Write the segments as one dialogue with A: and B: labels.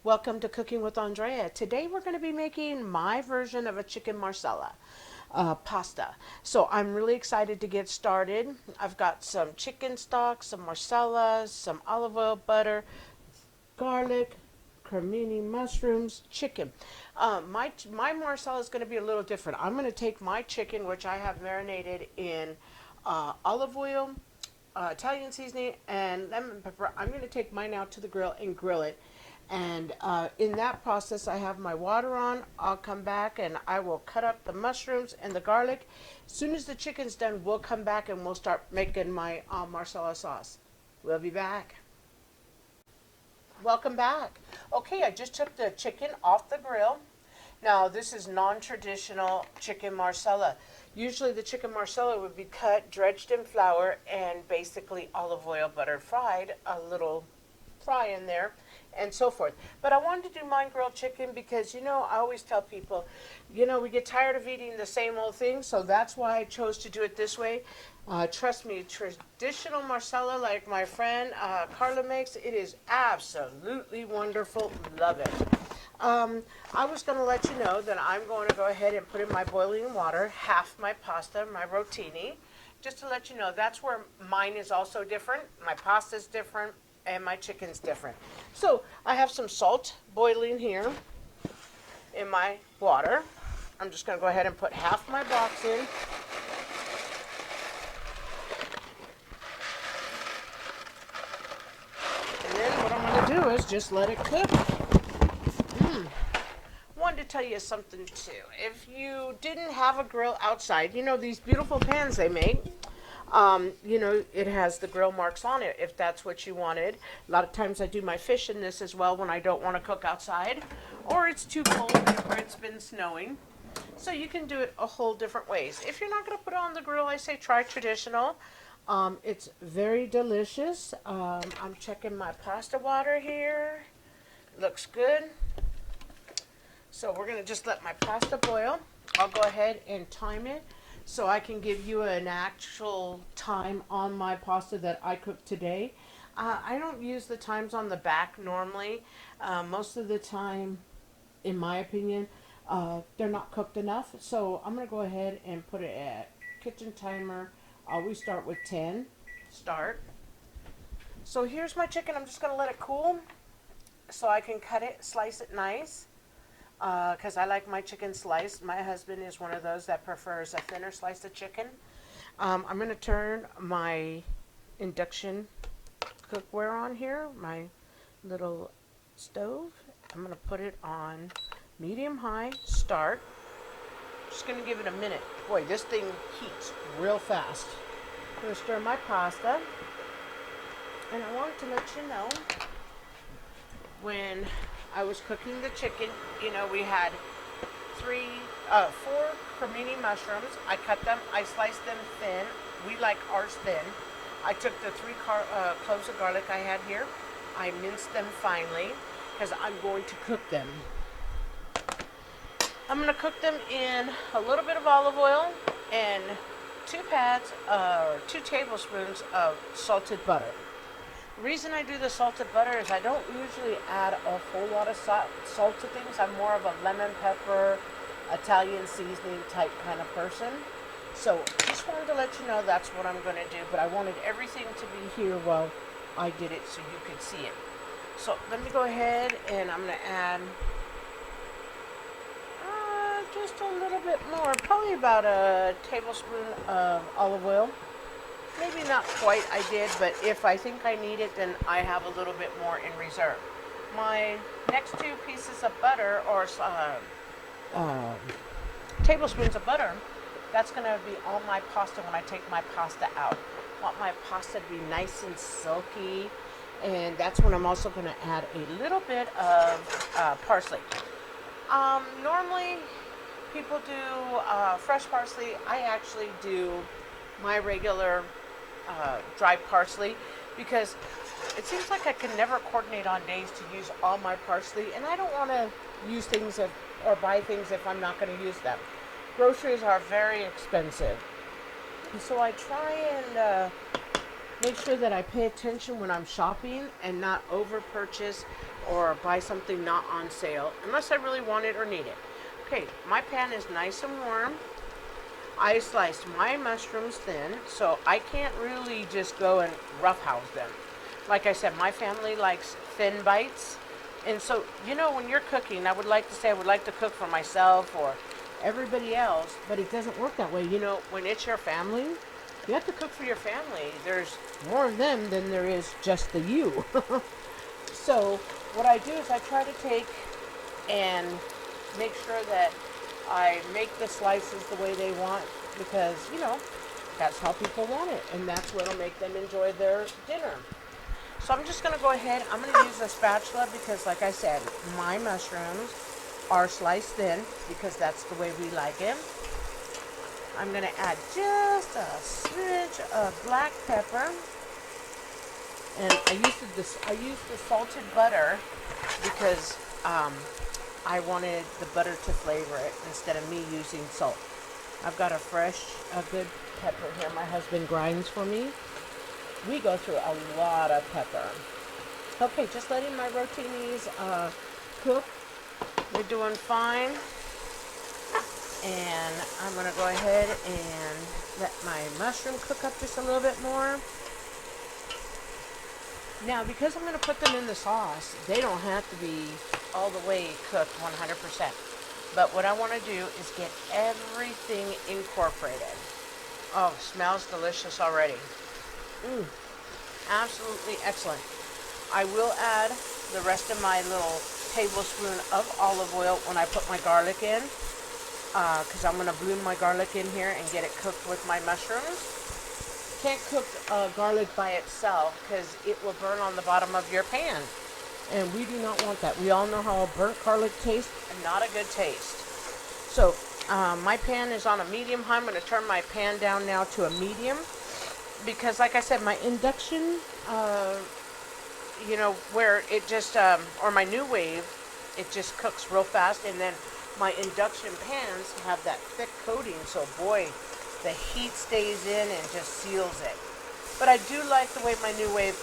A: Welcome to Cooking with Andrea. Today we're going to be making my version of a chicken marsala pasta. So I'm really excited to get started. I've got some chicken stock, some marsala, some olive oil, butter, garlic, cremini mushrooms, chicken. My marsala is going to be a little different. I'm going to take my chicken, which I have marinated in olive oil, Italian seasoning, and lemon pepper. I'm going to take mine out to the grill and grill it. And in that process, I have my water on. I'll come back and I will cut up the mushrooms and the garlic. As soon as the chicken's done, we'll come back and we'll start making my marsala sauce. We'll be back. Welcome back. Okay, I just took the chicken off the grill. Now, this is non-traditional chicken marsala. Usually the chicken marsala would be cut, dredged in flour, and basically olive oil, butter, fried, a little fry in there, and so forth. But I wanted to do mine grilled chicken because, I always tell people, we get tired of eating the same old thing, so that's why I chose to do it this way. Trust me, traditional marsala like my friend Carla makes, it is absolutely wonderful. Love it. I was going to let you know that I'm going to go ahead and put in my boiling water half my pasta, my rotini, just to let you know that's where mine is also different. My pasta is different and my chicken's different. So I have some salt boiling here in my water. I'm just going to go ahead and put half my box in. And then what I'm going to do is just let it cook. Wanted to tell you something too. If you didn't have a grill outside, these beautiful pans they make, it has the grill marks on it if that's what you wanted. A lot of times I do my fish in this as well when I don't want to cook outside or it's too cold or it's been snowing. So you can do it a whole different ways. If you're not going to put it on the grill, I say try traditional. It's very delicious. I'm checking my pasta water here. Looks good. So we're going to just let my pasta boil. I'll go ahead and time it so I can give you an actual time on my pasta that I cooked today. I don't use the times on the back normally. Most of the time, in my opinion, they're not cooked enough. So I'm going to go ahead and put it at kitchen timer. Always start with 10. Start. So here's my chicken. I'm just going to let it cool so I can cut it, slice it nice. Because I like my chicken sliced. My husband is one of those that prefers a thinner slice of chicken. I'm going to turn my induction cookware on here, my little stove. I'm going to put it on medium-high, start. Just going to give it a minute. Boy, this thing heats real fast. I'm going to stir my pasta. And I wanted to let you know, when I was cooking the chicken, we had 4 cremini mushrooms. I cut them, I sliced them thin. We like ours thin. I took the 3 cloves of garlic I had here. I minced them finely because I'm going to cook them. I'm going to cook them in a little bit of olive oil and 2 tablespoons of salted butter. The reason I do the salted butter is I don't usually add a whole lot of salt to things. I'm more of a lemon pepper, Italian seasoning type kind of person. So just wanted to let you know that's what I'm going to do. But I wanted everything to be here while I did it so you could see it. So let me go ahead and I'm going to add just a little bit more. Probably about a tablespoon of olive oil. Maybe not quite I did, but if I think I need it, then I have a little bit more in reserve. My next 2 pieces of butter, or tablespoons of butter, that's going to be on my pasta when I take my pasta out. I want my pasta to be nice and silky, and that's when I'm also going to add a little bit of parsley. Normally, people do fresh parsley. I actually do my regular dried parsley because it seems like I can never coordinate on days to use all my parsley, and I don't want to use things or buy things if I'm not going to use them. Groceries are very expensive, and so I try and make sure that I pay attention when I'm shopping and not over purchase or buy something not on sale unless I really want it or need it. Okay, my pan is nice and warm. I sliced my mushrooms thin, so I can't really just go and roughhouse them. Like I said, my family likes thin bites. And so, you know, when you're cooking, I would like to say I would like to cook for myself or everybody else, but it doesn't work that way. You know, when it's your family, you have to cook for your family. There's more of them than there is just the you. So what I do is I try to take and make sure that I make the slices the way they want because, you know, that's how people want it. And that's what'll make them enjoy their dinner. So I'm just going to go ahead. I'm going to use a spatula because, like I said, my mushrooms are sliced thin because that's the way we like it. I'm going to add just a smidge of black pepper. And I used the salted butter because I wanted the butter to flavor it instead of me using salt. I've got a good pepper here. My husband grinds for me. We go through a lot of pepper. Okay, just letting my rotinis cook. They're doing fine. And I'm going to go ahead and let my mushroom cook up just a little bit more. Now, because I'm going to put them in the sauce, they don't have to be all the way cooked 100%. But what I want to do is get everything incorporated. Oh, smells delicious already. Absolutely excellent. I will add the rest of my little tablespoon of olive oil when I put my garlic in, because I'm going to bloom my garlic in here and get it cooked with my mushrooms. Can't cook garlic by itself because it will burn on the bottom of your pan, and we do not want that. We all know how a burnt garlic tastes, and not a good taste. So my pan is on a medium high. I'm going to turn my pan down now to a medium because, like I said, my induction, you know, where it just, or my new wave, it just cooks real fast, and then my induction pans have that thick coating, so boy, the heat stays in and just seals it. But I do like the way my new wave,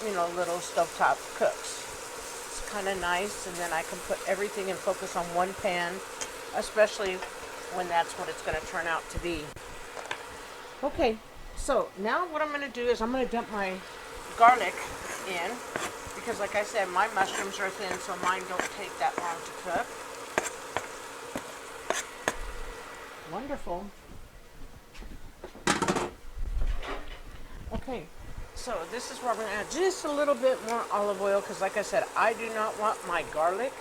A: you know, little stovetop cooks. It's kind of nice, and then I can put everything and focus on one pan, especially when that's what it's going to turn out to be. Okay, so now what I'm going to do is I'm going to dump my garlic in, because like I said, my mushrooms are thin, so mine don't take that long to cook. Wonderful. Okay, so this is where I'm going to add just a little bit more olive oil, because like I said, I do not want my garlic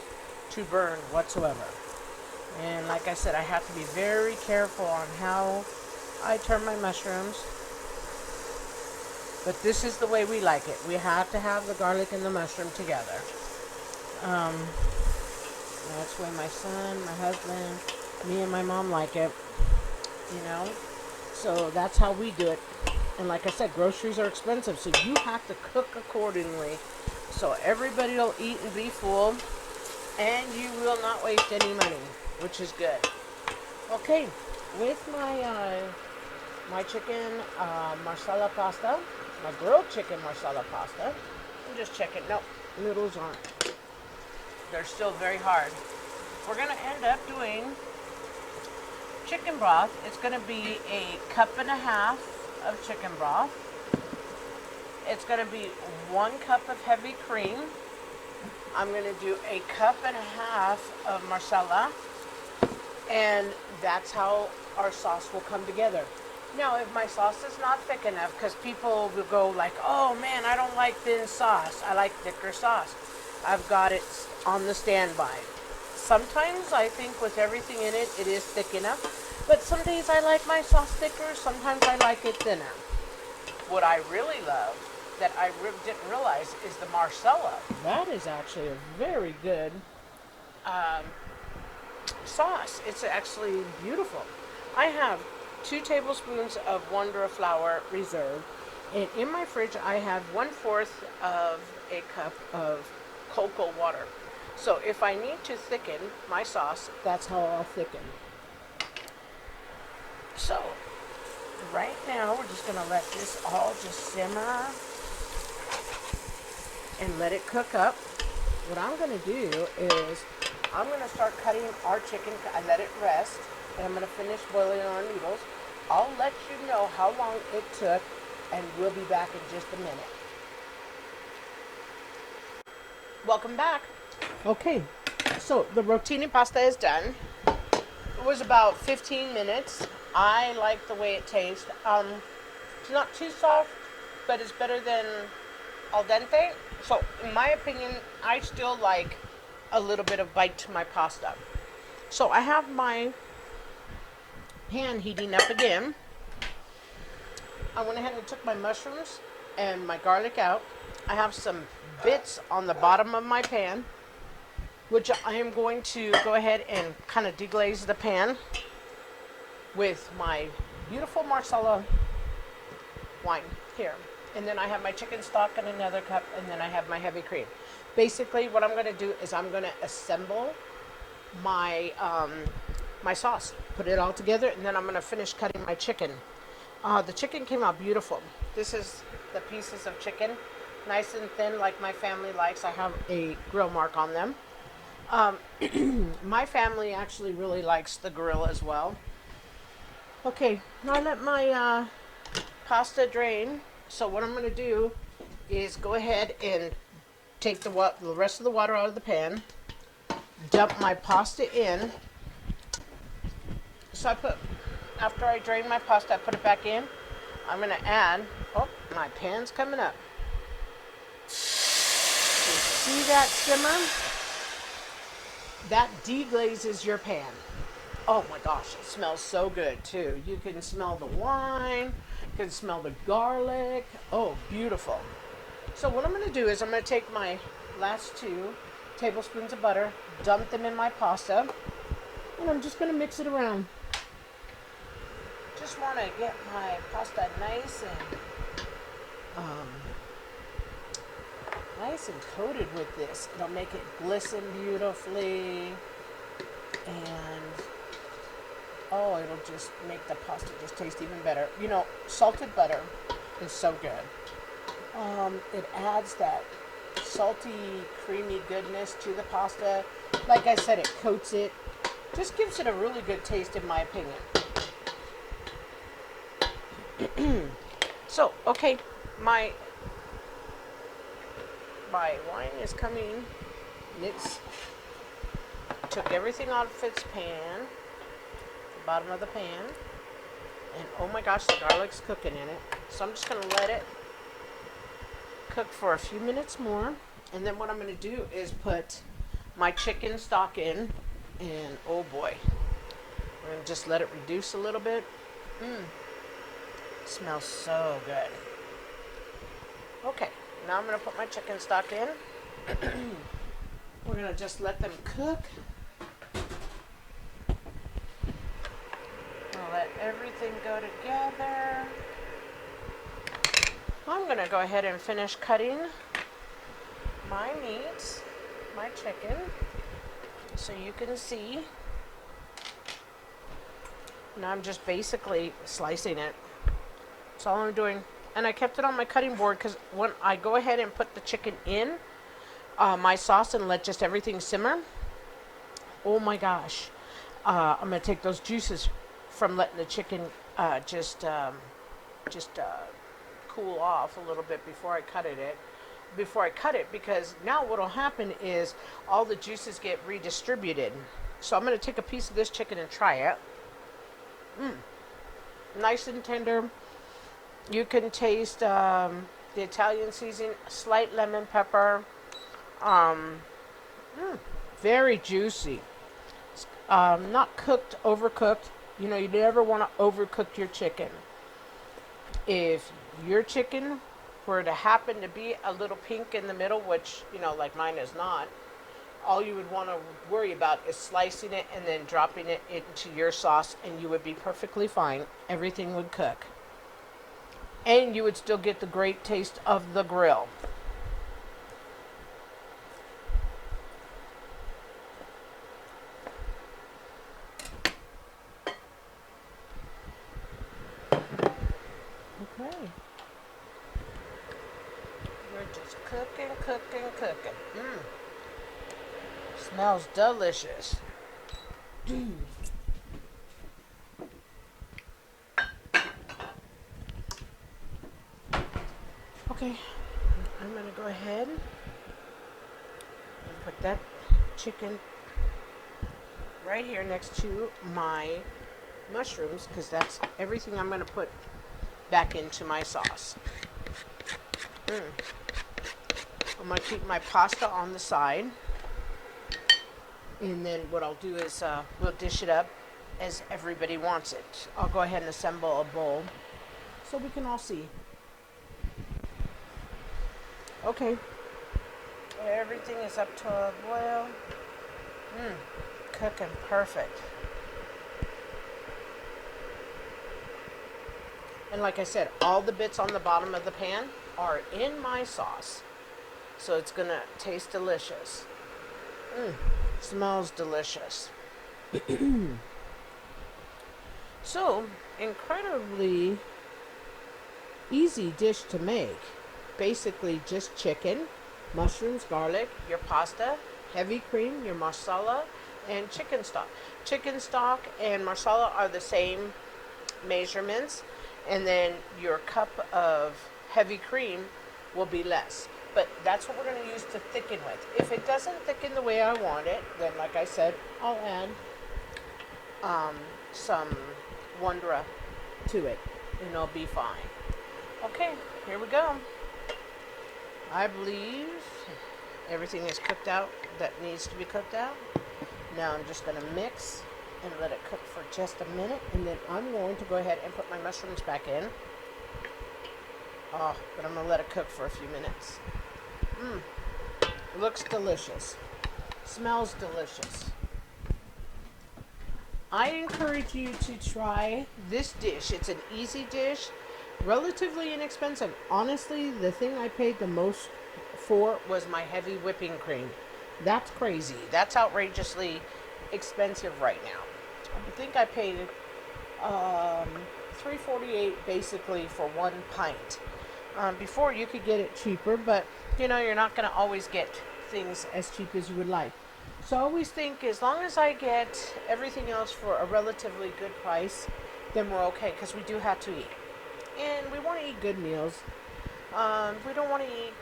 A: to burn whatsoever. And like I said, I have to be very careful on how I turn my mushrooms. But this is the way we like it. We have to have the garlic and the mushroom together. That's the way my son, my husband, me and my mom like it, you know. So that's how we do it. And like I said, groceries are expensive, so you have to cook accordingly. So everybody will eat and be full, and you will not waste any money, which is good. Okay, with my my chicken Marsala pasta, my grilled chicken Marsala pasta. I'm just checking. No, noodles aren't. They're still very hard. We're going to end up doing chicken broth. It's going to be a cup and a half of chicken broth. It's going to be 1 cup of heavy cream. I'm going to do a cup and a half of Marsala. And that's how our sauce will come together. Now, if my sauce is not thick enough, because people will go like, oh man, I don't like thin sauce. I like thicker sauce. I've got it on the standby. Sometimes I think with everything in it, it is thick enough. But some days I like my sauce thicker. Sometimes I like it thinner. What I really love that I didn't realize is the Marsala. That is actually a very good sauce. It's actually beautiful. I have 2 tablespoons of Wondra flour reserved, and in my fridge I have 1/4 of a cup of cocoa water. So if I need to thicken my sauce, that's how I'll thicken. So right now we're just going to let this all just simmer and let it cook up. What I'm going to do is I'm going to start cutting our chicken. I let it rest, and I'm going to finish boiling our noodles. I'll let you know how long it took, and we'll be back in just a minute. Welcome back. Okay, so the rotini pasta is done. It was about 15 minutes. I like the way it tastes. It's not too soft, but it's better than al dente. So, in my opinion, I still like a little bit of bite to my pasta. So, I have my pan heating up again. I went ahead and took my mushrooms and my garlic out. I have some bits on the bottom of my pan, which I am going to go ahead and kind of deglaze the pan with my beautiful Marsala wine here. And then I have my chicken stock in another cup, and then I have my heavy cream. Basically, what I'm going to do is I'm going to assemble my my sauce, put it all together, and then I'm going to finish cutting my chicken. The chicken came out beautiful. This is the pieces of chicken, nice and thin like my family likes. I have a grill mark on them. My family actually really likes the grill as well. Okay, now I let my pasta drain. So what I'm going to do is go ahead and take the rest of the water out of the pan, dump my pasta in. So after I drain my pasta, I put it back in. I'm going to add, oh, my pan's coming up. You see that simmer? That deglazes your pan. Oh my gosh, it smells so good too. You can smell the wine, you can smell the garlic. Oh, beautiful. So what I'm going to do is I'm going to take my last 2 tablespoons of butter, dump them in my pasta, and I'm just going to mix it around. Just want to get my pasta nice and coated with this. It'll make it glisten beautifully, and oh, it'll just make the pasta just taste even better. You know, salted butter is so good. It adds that salty, creamy goodness to the pasta. Like I said, it coats it. Just gives it a really good taste, in my opinion. So, okay, my wine is coming. Took everything out of its pan, the bottom of the pan, and oh my gosh, the garlic's cooking in it. So I'm just going to let it cook for a few minutes more, and then what I'm going to do is put my chicken stock in, and oh boy, we're going to just let it reduce a little bit. Smells so good. Okay, now I'm going to put my chicken stock in. We're going to just let them cook. I'll let everything go together. I'm going to go ahead and finish cutting my meat, my chicken, so you can see. Now I'm just basically slicing it. That's all I'm doing. And I kept it on my cutting board because when I go ahead and put the chicken in my sauce and let just everything simmer, oh my gosh, I'm going to take those juices from letting the chicken just cool off a little bit before I cut it. Because now what will happen is all the juices get redistributed. So I'm going to take a piece of this chicken and try it. Nice and tender. You can taste the Italian seasoning, slight lemon pepper. Very juicy. Not cooked, overcooked. You know, you never want to overcook your chicken. If your chicken were to happen to be a little pink in the middle, which, you know, like mine is not, all you would want to worry about is slicing it and then dropping it into your sauce, and you would be perfectly fine. Everything would cook. And you would still get the great taste of the grill. Okay. We're just cooking. cooking, cooking, cooking. Smells delicious. Okay, I'm gonna go ahead and put that chicken right here next to my mushrooms, because that's everything I'm gonna put back into my sauce. I'm gonna keep my pasta on the side, and then what I'll do is we'll dish it up as everybody wants it. I'll go ahead and assemble a bowl so we can all see. Okay, everything is up to a boil. Cooking perfect. And like I said, all the bits on the bottom of the pan are in my sauce, so it's gonna taste delicious. Smells delicious. So, incredibly easy dish to make. Basically just chicken, mushrooms, garlic, your pasta, heavy cream, your marsala, and chicken stock. Chicken stock and marsala are the same measurements, and then your cup of heavy cream will be less. But that's what we're going to use to thicken with. If it doesn't thicken the way I want it, then like I said, I'll add some Wondra to it, and it'll be fine. Okay, here we go. I believe everything is cooked out that needs to be cooked out. Now I'm just going to mix and let it cook for just a minute, and then I'm going to go ahead and put my mushrooms back in. Oh, but I'm going to let it cook for a few minutes. Looks delicious. Smells delicious. I encourage you to try this dish. It's an easy dish, relatively inexpensive. Honestly, the thing I paid the most for was my heavy whipping cream. That's crazy. That's outrageously expensive right now. I think I paid $3.48 basically for 1 pint. Before you could get it cheaper, but you know, you're not going to always get things as cheap as you would like. So I always think as long as I get everything else for a relatively good price, then we're okay, because we do have to eat. And we want to eat good meals. We don't want to eat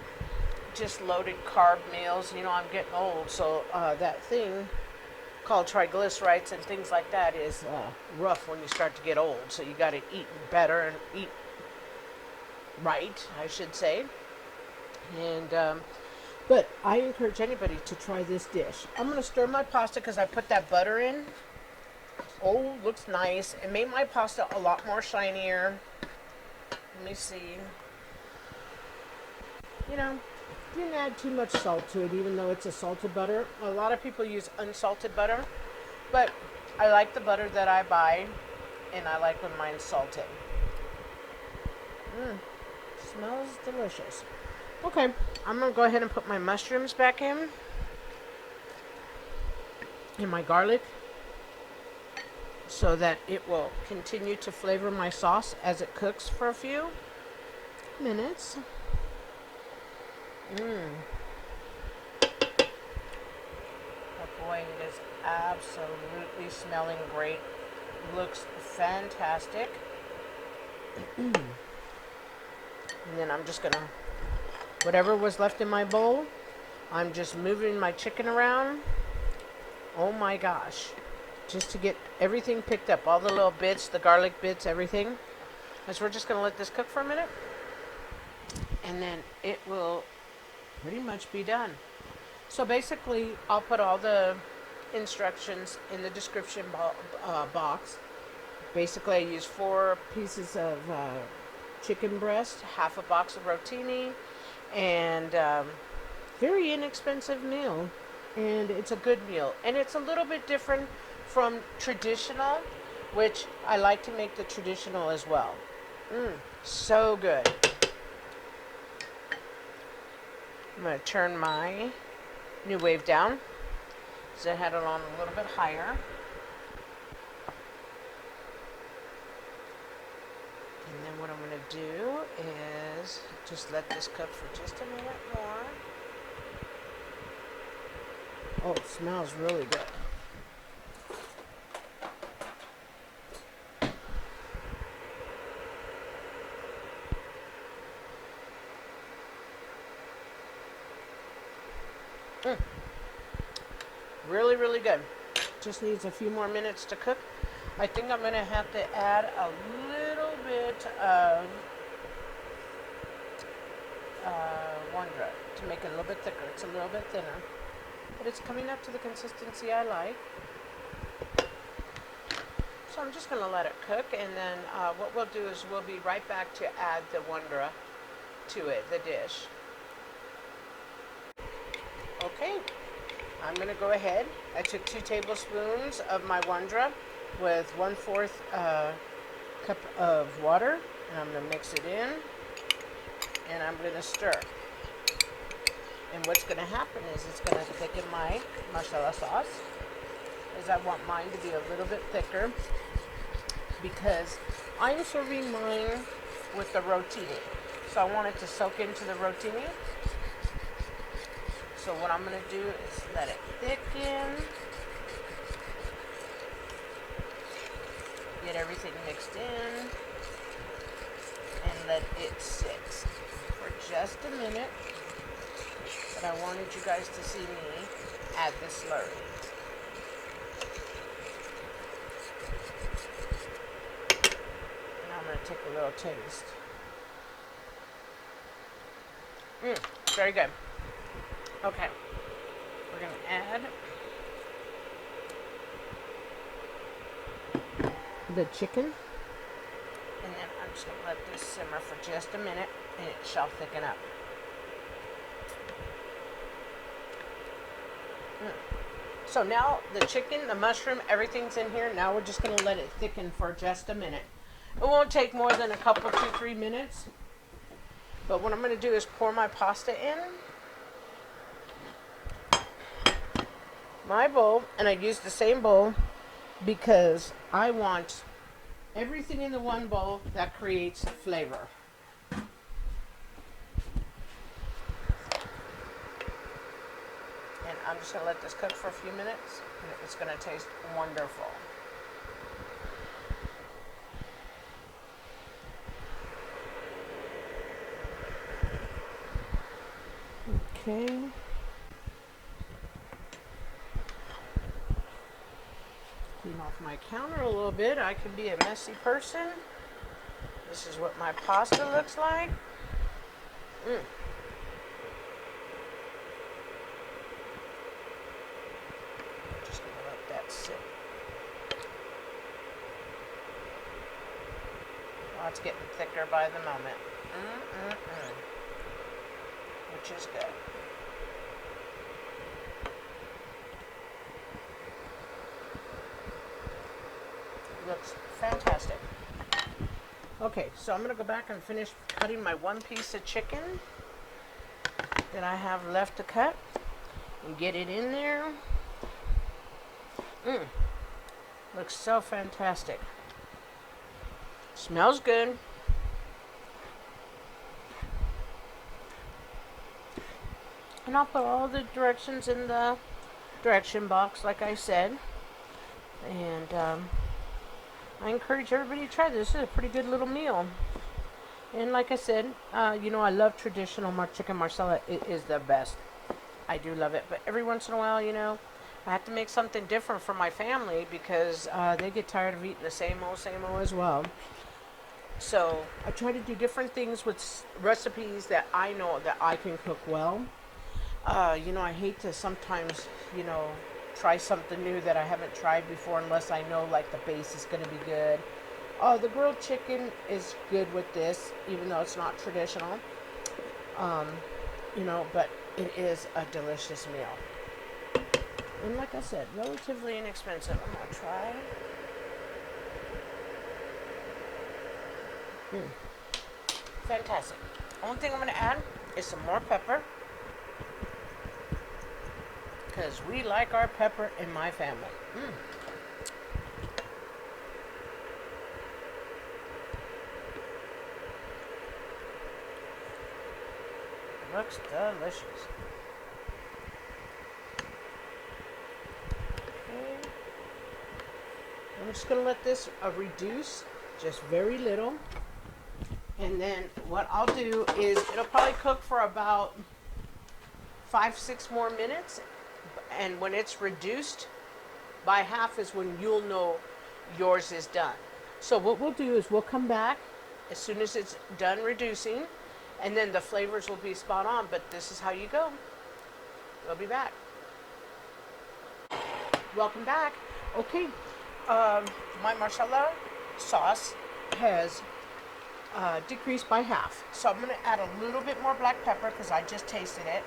A: just loaded carb meals. You know, I'm getting old, so that thing called triglycerides and things like that is rough when you start to get old. So you got to eat better and eat right, I should say. And but I encourage anybody to try this dish. I'm going to stir my pasta because I put that butter in. Oh, looks nice. It made my pasta a lot more shinier. Let me see. You know, you didn't add too much salt to it, even though it's a salted butter. A lot of people use unsalted butter, but I like the butter that I buy, and I like when mine's salted. Smells delicious. Okay, I'm going to go ahead and put my mushrooms back in, and my garlic, so that it will continue to flavor my sauce as it cooks for a few minutes. Oh boy, it is absolutely smelling great. Looks fantastic. And then I'm just gonna, whatever was left in my bowl, I'm just moving my chicken around. Oh my gosh. Just to get everything picked up, all the little bits, the garlic bits, everything. So we're just gonna let this cook for a minute, and then it will pretty much be done. So basically, I'll put all the instructions in the description box. Basically, I use 4 pieces of chicken breast, half a box of rotini, and very inexpensive meal. And it's a good meal. And it's a little bit different from traditional, which I like to make the traditional as well. So good. I'm going to turn my new wave down, so I had it on a little bit higher. And then what I'm going to do is just let this cook for just a minute more. Oh, it smells really good. Really, really good. Just needs a few more minutes to cook. I think I'm going to have to add a little bit of Wondra to make it a little bit thicker. It's a little bit thinner, but it's coming up to the consistency I like. So I'm just going to let it cook, and then what we'll do is we'll be right back to add the Wondra to it, the dish. Okay, I'm going to go ahead. I took 2 tablespoons of my Wondra with 1/4 cup of water, and I'm going to mix it in, and I'm going to stir. And what's going to happen is it's going to thicken my Marsala sauce, as I want mine to be a little bit thicker, because I'm serving mine with the rotini. So I want it to soak into the rotini. So what I'm going to do is let it thicken, get everything mixed in, and let it sit for just a minute. But I wanted you guys to see me add the slurry. And I'm going to take a little taste. Very good. Okay, we're going to add the chicken, and then I'm just going to let this simmer for just a minute, and it shall thicken up. So now the chicken, the mushroom, everything's in here. Now we're just going to let it thicken for just a minute. It won't take more than a couple, 2-3 minutes. But what I'm going to do is pour my pasta in my bowl, and I use the same bowl because I want everything in the one bowl that creates flavor. And I'm just going to let this cook for a few minutes, and it's going to taste wonderful. Okay. Clean off my counter a little bit. I can be a messy person. This is what my pasta looks like. Just gonna let that sit. Oh, it's getting thicker by the moment. Which is good. Looks fantastic. Okay, so I'm going to go back and finish cutting my 1 piece of chicken that I have left to cut and get it in there. Looks so fantastic. Smells good. And I'll put all the directions in the direction box, like I said. And I encourage everybody to try this. This is a pretty good little meal. And like I said, you know, I love traditional chicken Marsala. It is the best. I do love it. But every once in a while, you know, I have to make something different for my family because they get tired of eating the same old as well. So I try to do different things with recipes that I know that I can cook well. You know, I hate to sometimes, you know, try something new that I haven't tried before unless I know like the base is going to be good. Oh, the grilled chicken is good with this, even though it's not traditional. You know, but it is a delicious meal. And like I said, relatively inexpensive. I'm going to try. Fantastic. Only thing I'm going to add is some more pepper, because we like our pepper in my family. Looks delicious. I'm just going to let this reduce just very little. And then what I'll do is it'll probably cook for about 5-6 more minutes. And when it's reduced by half is when you'll know yours is done. So what we'll do is we'll come back as soon as it's done reducing, and then the flavors will be spot on, but this is how you go. We'll be back. Welcome back. Okay, my Marsala sauce has decreased by half. So I'm going to add a little bit more black pepper because I just tasted it.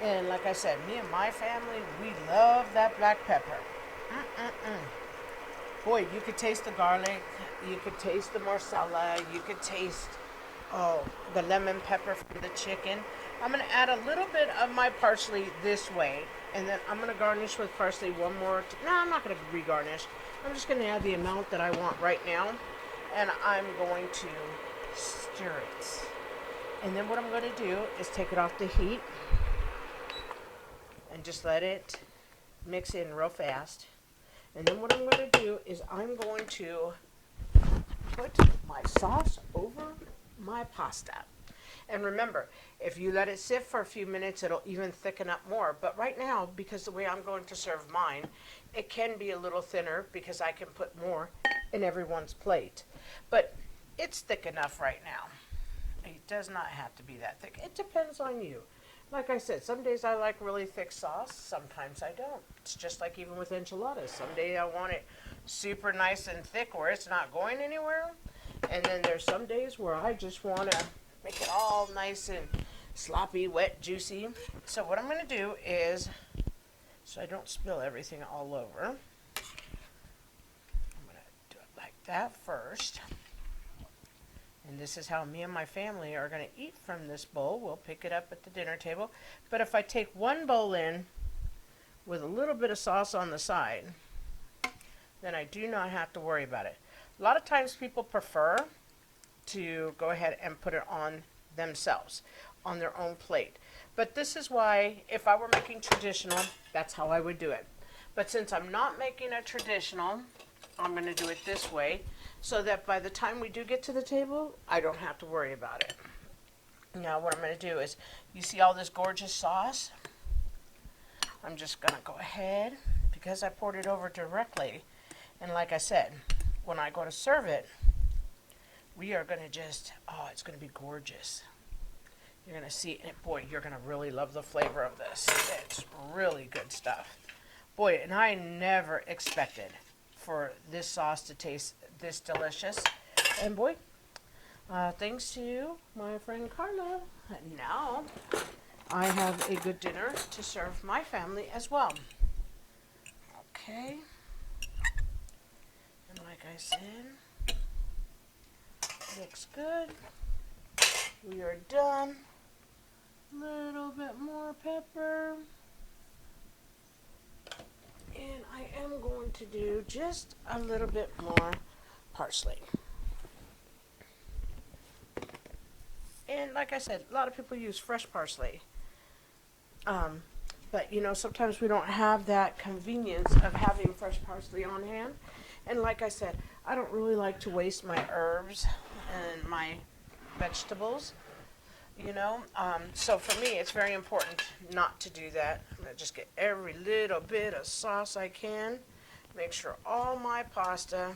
A: And like I said, me and my family, we love that black pepper. Boy, you could taste the garlic, you could taste the Marsala, you could taste, the lemon pepper from the chicken. I'm going to add a little bit of my parsley this way, and then I'm going to garnish with parsley one more. No, I'm not going to re-garnish. I'm just going to add the amount that I want right now, and I'm going to stir it. And then what I'm going to do is take it off the heat and just let it mix in real fast. And then what I'm going to do is I'm going to put my sauce over my pasta. And remember, if you let it sit for a few minutes, it'll even thicken up more. But right now, because the way I'm going to serve mine, it can be a little thinner because I can put more in everyone's plate. But it's thick enough right now. It does not have to be that thick. It depends on you. Like I said, some days I like really thick sauce, sometimes I don't. It's just like even with enchiladas. Some days I want it super nice and thick where it's not going anywhere. And then there's some days where I just want to make it all nice and sloppy, wet, juicy. So what I'm going to do is, so I don't spill everything all over, I'm going to do it like that first. And this is how me and my family are going to eat from this bowl. We'll pick it up at the dinner table. But if I take one bowl in with a little bit of sauce on the side, then I do not have to worry about it. A lot of times people prefer to go ahead and put it on themselves, on their own plate. But this is why, if I were making traditional, that's how I would do it. But since I'm not making a traditional, I'm going to do it this way, so that by the time we do get to the table, I don't have to worry about it. Now what I'm going to do is, you see all this gorgeous sauce? I'm just going to go ahead, because I poured it over directly, and like I said, when I go to serve it, we are going to just, it's going to be gorgeous. You're going to see it. Boy, you're going to really love the flavor of this. It's really good stuff. Boy, and I never expected for this sauce to taste this delicious. And boy, thanks to my friend Carla, now I have a good dinner to serve my family as well. Okay. And like I said, looks good. We are done. Little bit more pepper. And I am going to do just a little bit more parsley. And like I said, a lot of people use fresh parsley. But you know, sometimes we don't have that convenience of having fresh parsley on hand. And like I said, I don't really like to waste my herbs and my vegetables, you know. So for me, it's very important not to do that. I'm going to just get every little bit of sauce I can. Make sure all my pasta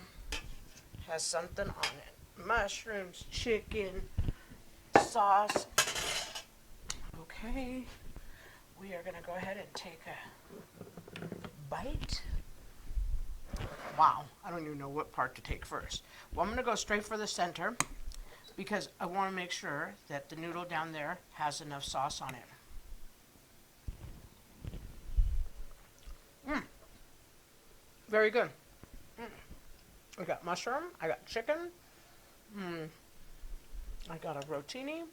A: has something on it. Mushrooms, chicken, sauce. Okay. We are going to go ahead and take a bite. Wow, I don't even know what part to take first. Well, I'm going to go straight for the center because I want to make sure that the noodle down there has enough sauce on it. Very good. I got mushroom, I got chicken, I got a rotini.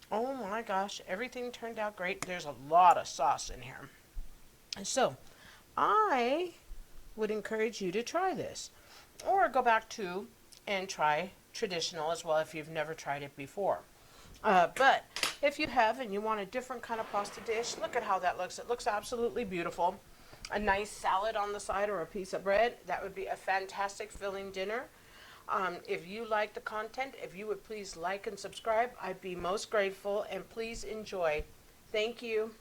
A: Oh my gosh, everything turned out great. There's a lot of sauce in here. And so, I would encourage you to try this. Or go back to and try traditional as well if you've never tried it before. But if you have and you want a different kind of pasta dish, look at how that looks. It looks absolutely beautiful. a nice salad on the side or a piece of bread, that would be a fantastic filling dinner. If you like the content, if you would please like and subscribe, I'd be most grateful, and please enjoy. Thank you.